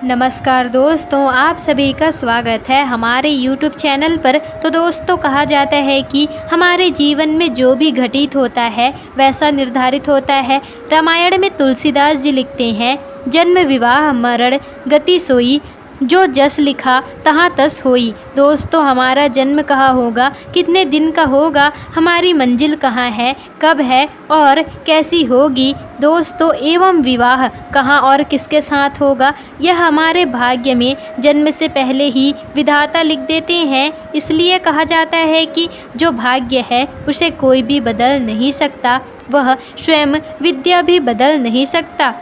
नमस्कार दोस्तों, आप सभी का स्वागत है हमारे YouTube चैनल पर। तो दोस्तों, कहा जाता है कि हमारे जीवन में जो भी घटित होता है वैसा निर्धारित होता है। रामायण में तुलसीदास जी लिखते हैं, जन्म विवाह मरण गति सोई, जो जस लिखा तहाँ तस होई। दोस्तों, हमारा जन्म कहाँ होगा, कितने दिन का होगा, हमारी मंजिल कहाँ है, कब है और कैसी होगी दोस्तों, एवं विवाह कहाँ और किसके साथ होगा, यह हमारे भाग्य में जन्म से पहले ही विधाता लिख देते हैं। इसलिए कहा जाता है कि जो भाग्य है उसे कोई भी बदल नहीं सकता, वह स्वयं विद्या भी बदल नहीं सकता।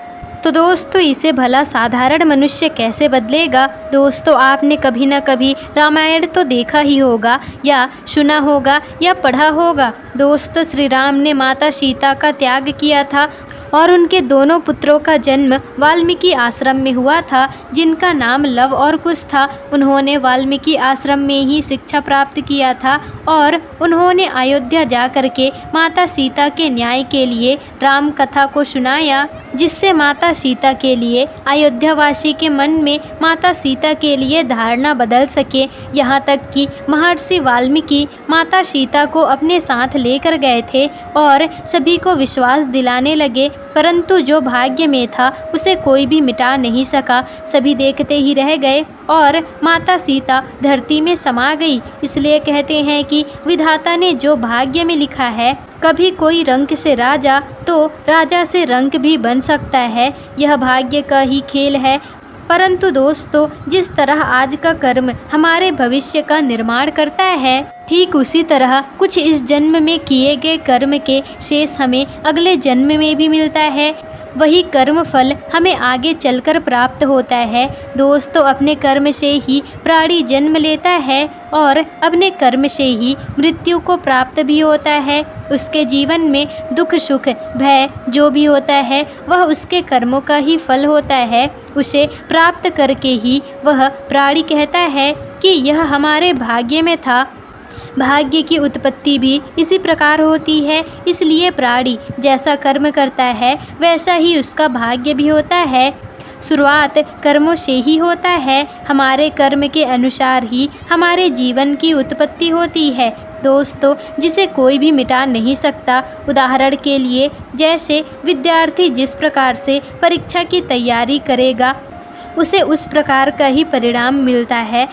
तो दोस्तों, इसे भला साधारण मनुष्य कैसे बदलेगा। दोस्तों, आपने कभी ना कभी रामायण तो देखा ही होगा या सुना होगा या पढ़ा होगा। दोस्तों, श्री राम ने माता सीता का त्याग किया था और उनके दोनों पुत्रों का जन्म वाल्मीकि आश्रम में हुआ था, जिनका नाम लव और कुश था। उन्होंने वाल्मीकि आश्रम में ही शिक्षा प्राप्त किया था और उन्होंने अयोध्या जाकर के माता सीता के न्याय के लिए राम कथा को सुनाया, जिससे माता सीता के लिए अयोध्यावासी के मन में माता सीता के लिए धारणा बदल सके। यहाँ तक कि महर्षि वाल्मीकि माता सीता को अपने साथ लेकर गए थे और सभी को विश्वास दिलाने लगे, परंतु जो भाग्य में था उसे कोई भी मिटा नहीं सका। सभी देखते ही रह गए और माता सीता धरती में समा गई। इसलिए कहते हैं कि विधाता ने जो भाग्य में लिखा है, कभी कोई रंक से राजा तो राजा से रंक भी बन सकता है। यह भाग्य का ही खेल है। परंतु दोस्तों, जिस तरह आज का कर्म हमारे भविष्य का निर्माण करता है, ठीक उसी तरह कुछ इस जन्म में किए गए कर्म के शेष हमें अगले जन्म में भी मिलता है। वही कर्म फल हमें आगे चलकर प्राप्त होता है। दोस्तों, अपने कर्म से ही प्राणी जन्म लेता है और अपने कर्म से ही मृत्यु को प्राप्त भी होता है। उसके जीवन में दुख सुख भय जो भी होता है वह उसके कर्मों का ही फल होता है। उसे प्राप्त करके ही वह प्राणी कहता है कि यह हमारे भाग्य में था। भाग्य की उत्पत्ति भी इसी प्रकार होती है। इसलिए प्राणी जैसा कर्म करता है वैसा ही उसका भाग्य भी होता है। शुरुआत कर्मों से ही होता है। हमारे कर्म के अनुसार ही हमारे जीवन की उत्पत्ति होती है दोस्तों, जिसे कोई भी मिटा नहीं सकता। उदाहरण के लिए, जैसे विद्यार्थी जिस प्रकार से परीक्षा की तैयारी करेगा उसे उस प्रकार का ही परिणाम मिलता है,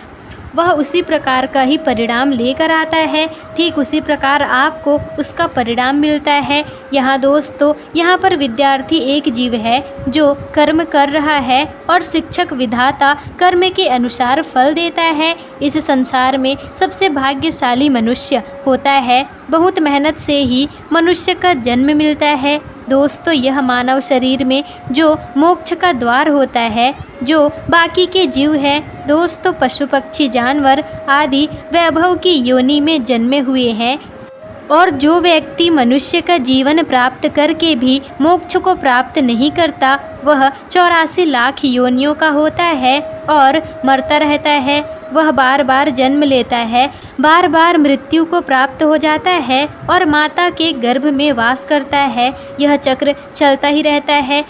वह उसी प्रकार का ही परिणाम लेकर आता है। ठीक उसी प्रकार आपको उसका परिणाम मिलता है। यहाँ दोस्तों, यहाँ पर विद्यार्थी एक जीव है जो कर्म कर रहा है और शिक्षक विधाता कर्म के अनुसार फल देता है। इस संसार में सबसे भाग्यशाली मनुष्य होता है। बहुत मेहनत से ही मनुष्य का जन्म मिलता है। दोस्तों, यह मानव शरीर में जो मोक्ष का द्वार होता है, जो बाकी के जीव है दोस्तों, पशु पक्षी जानवर आदि वैभव की योनि में जन्मे हुए हैं, और जो व्यक्ति मनुष्य का जीवन प्राप्त करके भी मोक्ष को प्राप्त नहीं करता, वह 84 लाख योनियों का होता है और मरता रहता है। वह बार बार जन्म लेता है, बार बार मृत्यु को प्राप्त हो जाता है और माता के गर्भ में वास करता है। यह चक्र चलता ही रहता है।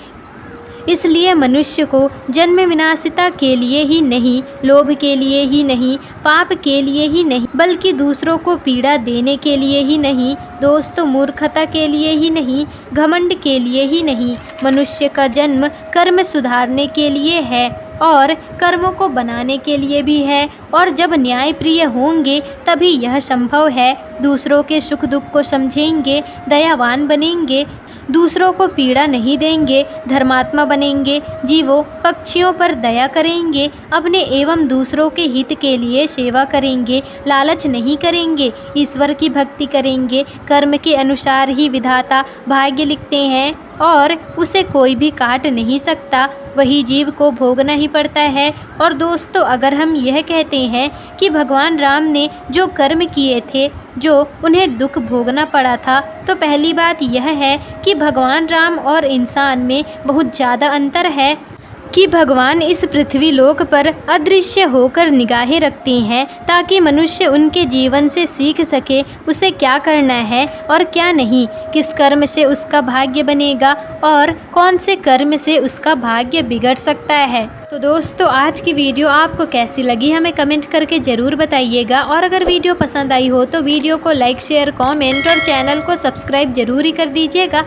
इसलिए मनुष्य को जन्म विनाशिता के लिए ही नहीं, लोभ के लिए ही नहीं, पाप के लिए ही नहीं, बल्कि दूसरों को पीड़ा देने के लिए ही नहीं दोस्तों, मूर्खता के लिए ही नहीं, घमंड के लिए ही नहीं, मनुष्य का जन्म कर्म सुधारने के लिए है और कर्मों को बनाने के लिए भी है। और जब न्यायप्रिय होंगे तभी यह संभव है। दूसरों के सुख दुख को समझेंगे, दयावान बनेंगे, दूसरों को पीड़ा नहीं देंगे, धर्मात्मा बनेंगे, जीवों पक्षियों पर दया करेंगे, अपने एवं दूसरों के हित के लिए सेवा करेंगे, लालच नहीं करेंगे, ईश्वर की भक्ति करेंगे। कर्म के अनुसार ही विधाता भाग्य लिखते हैं और उसे कोई भी काट नहीं सकता। वही जीव को भोगना ही पड़ता है। और दोस्तों, अगर हम यह कहते हैं कि भगवान राम ने जो कर्म किए थे, जो उन्हें दुख भोगना पड़ा था, तो पहली बात यह है कि भगवान राम और इंसान में बहुत ज़्यादा अंतर है कि भगवान इस पृथ्वी लोक पर अदृश्य होकर निगाहें रखते हैं, ताकि मनुष्य उनके जीवन से सीख सके उसे क्या करना है और क्या नहीं, किस कर्म से उसका भाग्य बनेगा और कौन से कर्म से उसका भाग्य बिगड़ सकता है। तो दोस्तों आज की वीडियो आपको कैसी लगी हमें कमेंट करके ज़रूर बताइएगा, और अगर वीडियो पसंद आई हो तो वीडियो को लाइक शेयर कमेंट और चैनल को सब्सक्राइब ज़रूर ही कर दीजिएगा।